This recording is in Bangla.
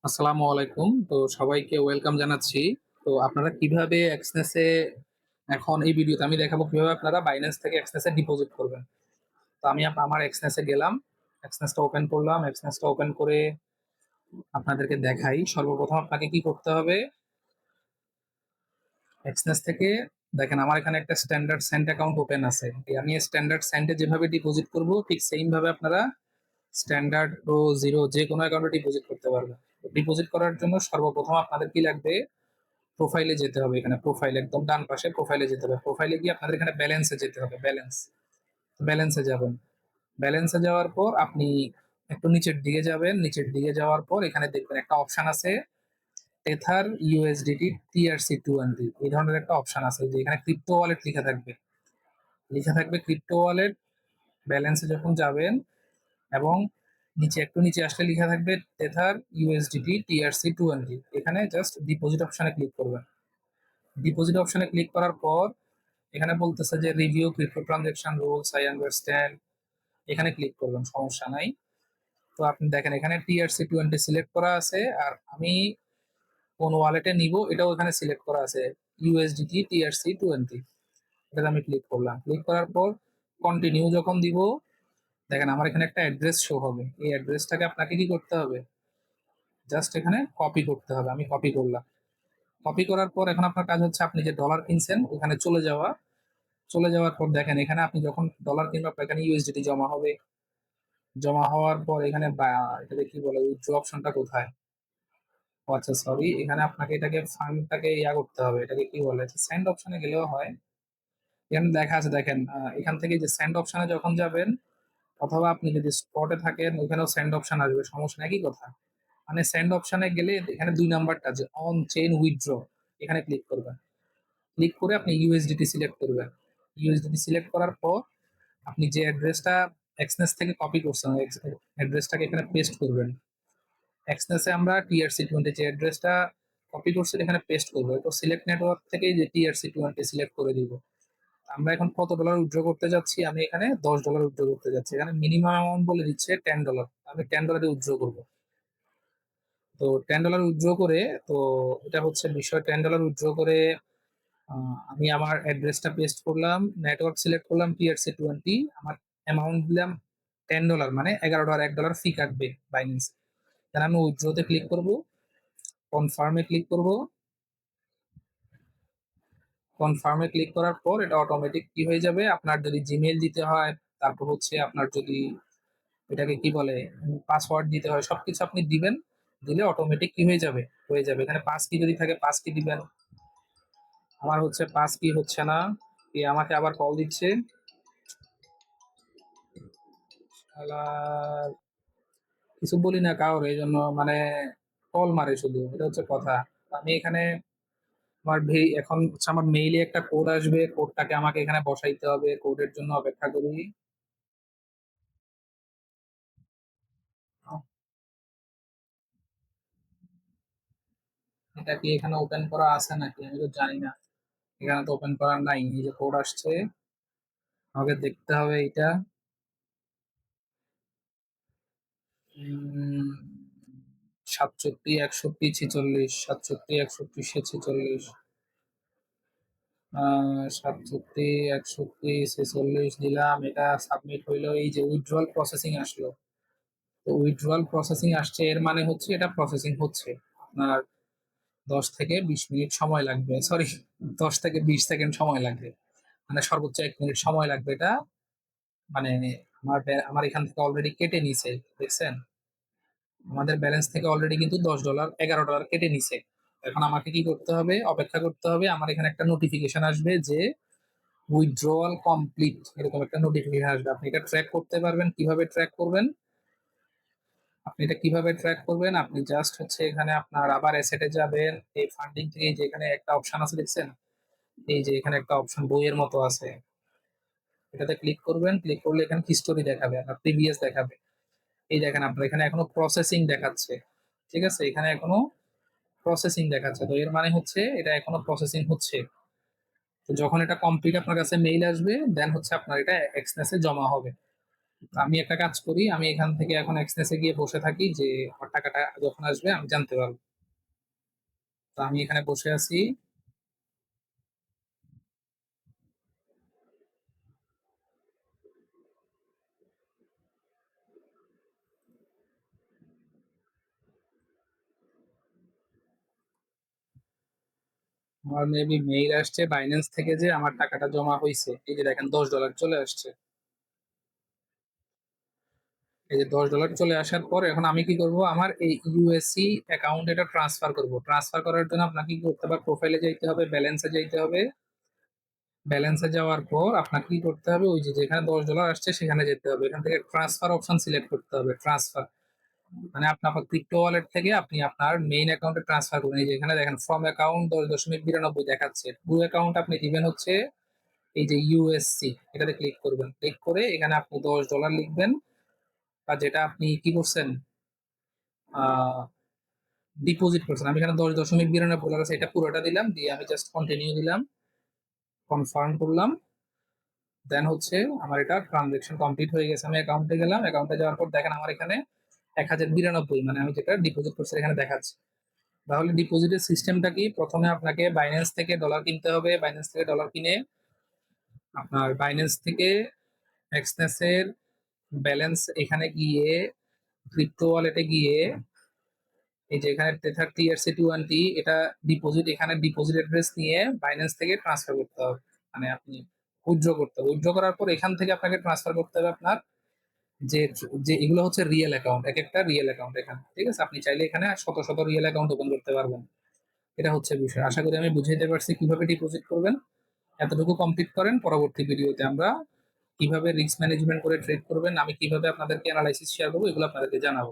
আসসালামু আলাইকুম। তো সবাইকে ওয়েলকাম জানাচ্ছি। তো আপনারা কিভাবে এক্সনেস এখন এই ভিডিওতে আমি দেখাবো কিভাবে আপনারা বাইন্যান্স থেকে এক্সনেস ডিপোজিট করবেন। তো আমি আমার এক্সনেস গেলাম। এক্সনেসটা ওপেন করলাম। এক্সনেসটা ওপেন করে আপনাদেরকে দেখাই। সর্বপ্রথম আপনাকে কি করতে হবে? এক্সনেস থেকে দেখেন আমার এখানে একটা স্ট্যান্ডার্ড সেন্ট অ্যাকাউন্ট ওপেন আছে। আমি স্ট্যান্ডার্ড সেন্টে যেভাবে ডিপোজিট করব ঠিক সেইম ভাবে আপনারা স্ট্যান্ডার্ড ও জিরো যেকোনো অ্যাকাউন্টে ডিপোজিট করতে পারবেন। ডিপোজিট করার জন্য সর্বপ্রথম আপনাদের কি লাগবে? প্রোফাইলে যেতে হবে। এখানে প্রোফাইল একদম ডান পাশে প্রোফাইলে যেতে হবে। প্রোফাইলে গিয়ে আপনাদের এখানে ব্যালেন্সে যেতে হবে। ব্যালেন্সে যাবেন। ব্যালেন্সে যাওয়ার পর আপনি একটু নিচের দিকে যাবেন। নিচের দিকে যাওয়ার পর এখানে দেখবেন একটা অপশন আছে টেথার ইউএসডিটি TRC20 এই ধরনের একটা অপশন আছে যে এখানে ক্রিপ্টো ওয়ালেট লেখা থাকবে ক্রিপ্টো ওয়ালেট। ব্যালেন্সে যখন যাবেন এবং নিচে একটু নিচে আসলে লেখা থাকবে টেথার ইউএসডিটি TRC20 এখানে জাস্ট ডিপোজিট অপশনে ক্লিক করবেন। ডিপোজিট অপশনে ক্লিক করার পর এখানে বলতেছে যে review crypto transaction rules I understand এখানে ক্লিক করবেন, সমস্যা নাই। তো আপনি দেখেন এখানে TRC20 সিলেক্ট করা আছে আর আমি কোন ওয়ালেটে নিব এটাও এখানে সিলেক্ট করা আছে ইউএসডিটি TRC20 এটাতে আমি ক্লিক করলাম। ক্লিক করার পর কন্টিনিউ যখন দিব দেখেন আমার এখানে একটা অ্যাড্রেস শো হবে। এই অ্যাড্রেসটাকে আপনাকে কি করতে হবে? জাস্ট এখানে কপি করতে হবে। আমি কপি করলাম। কপি করার পর এখন আপনার কাজ হচ্ছে আপনি যে ডলার কিনছেন ওখানে চলে যাওয়ার পর দেখেন এখানে আপনি যখন ডলার কিনবেন আপনার এখানে ইউএসডিটি জমা হবে। জমা হওয়ার পর এখানে এটাকে কি বলে উইথড্র অপশনটা কোথায়? ও আচ্ছা সরি, এখানে আপনাকে এটাকে ফান্ডটাকে করতে হবে। এটাকে কি বলে? সেন্ড অপশনে গেলেও হয়। এখানে দেখা আছে দেখেন এখান থেকে যে সেন্ড অপশনে যখন যাবেন অথবা আপনি যদি স্পটে থাকেন ওখানেও সেন্ড অপশন আসবে, সমস্যা নাকি কথা। মানে সেন্ড অপশনে গেলে এখানে 2 নাম্বারটা যে অন চেইন উইথড্র এখানে ক্লিক করবেন। ক্লিক করে আপনি ইউএসডিটি সিলেক্ট করবেন। ইউএসডিটি সিলেক্ট করার পর আপনি যে অ্যাড্রেসটা এক্সনেস থেকে কপি করছেন অ্যাড্রেসটাকে এখানে পেস্ট করবেন। এক্সনেসে আমরা TRC20 যে অ্যাড্রেসটা কপি করছি এখানে পেস্ট করবো। তো সিলেক্ট নেটওয়ার্ক থেকে যে TRC20 সিলেক্ট করে দিব। আমরা এখন কত ডলার উইথড্র করতে যাচ্ছি? আমি এখানে $10 উইথড্র করতে যাচ্ছি। এখানে মিনিমাম অ্যামাউন্ট বলে দিচ্ছে $10। আমি $10 উইথড্র করবো। তো $10 উইথড্র করে তো এটা হচ্ছে বিষয়। $10 উইথড্র করে আমি আমার অ্যাড্রেসটা পেস্ট করলাম, নেটওয়ার্ক সিলেক্ট করলাম TRC20, আমার অ্যামাউন্ট দিলাম $10 মানে $11 $1 ফি কাটবে বাইন্যান্স। তাহলে আমি উইথড্রোতে ক্লিক করব, কনফার্মে ক্লিক করব। কনফার্মে ক্লিক করার পর এটা অটোমেটিক কি হয়ে যাবে? আপনার যদি জিমেইল দিতে হয়, তারপর হচ্ছে আপনার যদি এটাকে কি বলে পাসওয়ার্ড দিতে হয়, সবকিছু আপনি দিবেন। দিলে অটোমেটিক কি হয়ে যাবে। এখানে পাস কি যদি থাকে পাস কি দিবেন। আমার হচ্ছে পাস কি হচ্ছে না, কি আমাকে আবার কল দিচ্ছে। শালার, কিছু বলি না কারোর এই জন্য মানে কল মারে শুধু, এটা হচ্ছে কথা। আমি এখানে এখন হচ্ছে আমার মেইলে একটা কোড আসবে, কোডটাকে আমাকে এখানে বসাইতে হবে। কোডের জন্য অপেক্ষা করি। এটা কি এখানে ওপেন করা আছে নাকি আমি তো জানি না। এখানে তো ওপেন করা নাই। এই যে কোড আসছে, আমাকে দেখতে হবে এটা। 67 61 46, 67 61 46 67 61 46 দিলাম। এটা সাবমিট হইলো। এই যে উইথড্রয়াল প্রসেসিং আসলো। তো উইথড্রয়াল প্রসেসিং আসছে এর মানে হচ্ছে এটা প্রসেসিং হচ্ছে। আপনার 10 থেকে 20 মিনিট সময় লাগবে, সরি 10 থেকে 20 সেকেন্ড সময় লাগবে। মানে সর্বোচ্চ 1 মিনিট সময় লাগবে এটা। মানে আমার এখান থেকে অলরেডি কেটে নিছে, দেখছেন? আমাদের ব্যালেন্স থেকে অলরেডি কিন্তু $10 $11 কেটে নিছে। এখন আমাকে কি করতে হবে? অপেক্ষা করতে হবে। আমার এখানে একটা নোটিফিকেশন আসবে যে উইথড্রয়াল কমপ্লিট, এরকম একটা নোটিফিকেশন আসবে। আপনি এটা ট্র্যাক করতে পারবেন। কিভাবে ট্র্যাক করবেন? আপনি জাস্ট হচ্ছে এখানে আপনার আবার অ্যাসেটে যাবেন। এই ফান্ডিং থেকে এই যে এখানে একটা অপশন আছে দেখছেন? এই যে এখানে একটা অপশন বইয়ের মতো আছে, এটাতে ক্লিক করবেন। ক্লিক করলে এখানে হিস্টোরি দেখাবে, আপনার প্রিভিয়াস দেখাবে। এই দেখেন আপনার এখানে এখনো প্রসেসিং দেখাচ্ছে। ঠিক আছে, এখানে এখনো প্রসেসিং দেখাচ্ছে। তো এর মানে হচ্ছে এটা এখনো প্রসেসিং হচ্ছে। তো যখন এটা কমপ্লিট আপনার কাছে মেইল আসবে দেন হচ্ছে আপনার এটা এক্সনেসে জমা হবে। আমি একটা কাজ করি, আমি এখান থেকে এখন এক্সচেঞ্জে গিয়ে বসে থাকি যে আমার টাকাটা যখন আসবে আমি জানতে পারবো। তো আমি এখানে বসে আছি। আমার মেবি মেইল আসছে বাইন্যান্স থেকে যে আমার টাকাটা জমা হয়েছে। এই যে দেখেন $10 চলে আসছে। এই যে $10 চলে আসার পর এখন আমি কি করব, আমার এই ইউএসসি অ্যাকাউন্ট এটা ট্রান্সফার করব। ট্রান্সফার করার জন্য আপনাকে কি করতে হবে, প্রোফাইলে যাইতে হবে, ব্যালেন্সে যাইতে হবে। ব্যালেন্সে যাওয়ার পর আপনাকে কি করতে হবে, ওই যে যেখানে $10 আসছে সেখানে যেতে হবে। এখান থেকে ট্রান্সফার অপশন সিলেক্ট করতে হবে। ট্রান্সফার মানে আপনার ক্রিপ্টো ওয়ালেট থেকে আপনি আপনার মেইন অ্যাকাউন্টে ট্রান্সফার করুন। এই যে এখানে দেখেন ফ্রম অ্যাকাউন্ট 10.92 দেখাচ্ছে। টু অ্যাকাউন্ট আপনি দিবেন হচ্ছে এই যে ইউএসসি, এটাতে ক্লিক করবেন। ক্লিক করে এখানে আপনি $10 লিখবেন, বা যেটা আপনি কি করছেন, ডিপোজিট করছেন। আমি এখানে 10.92 আছে, এটা পুরোটা দিলাম, দিয়ে আমি জাস্ট কন্টিনিউ দিলাম, কনফার্ম করলাম। দেন হচ্ছে আমার এটা ট্রানজেকশন কমপ্লিট হয়ে গেছে। আমি অ্যাকাউন্টে গেলাম, অ্যাকাউন্টে যাওয়ার পর দেখেন আমার এখানে 1092, মানে আমি যেটা ডিপোজিট করছি এখানে দেখাচ্ছে। তাহলে ডিপোজিটের সিস্টেমটা কি, প্রথমে আপনাকে বাইন্যান্স থেকে ডলার কিনতে হবে। বাইন্যান্স থেকে ডলার কিনে আপনার বাইন্যান্স থেকে এক্সচেঞ্জের ব্যালেন্স এখানে গিয়ে ক্রিপ্টো ওয়ালেটে গিয়ে এই যে এখানে টেথার TRC21T এটা ডিপোজিট, এখানে ডিপোজিট অ্যাড্রেস নিয়ে বাইন্যান্স থেকে ট্রান্সফার করতে হবে। মানে আপনি উইথড্র করতে হবে। উইথড্র করার পর এখান থেকে আপনাকে ট্রান্সফার করতে হবে আপনার যে যে এগুলো হচ্ছে রিয়েল অ্যাকাউন্ট, এক একটা রিয়েল অ্যাকাউন্ট এখানে, ঠিক আছে? আপনি চাইলে এখানে শত শত রিয়েল অ্যাকাউন্ট ওপেন করতে পারবেন। এটা হচ্ছে বিষয়। আশা করি আমি বুঝাইতে পারছি কিভাবে ডিপোজিট করবেন। এতটুকু কমপ্লিট করেন, পরবর্তী ভিডিওতে আমরা কিভাবে রিস্ক ম্যানেজমেন্ট করে ট্রেড করবেন, আমি কিভাবে আপনাদেরকে অ্যানালাইসিস শেয়ার করবো, এগুলো আপনাদেরকে জানাবো।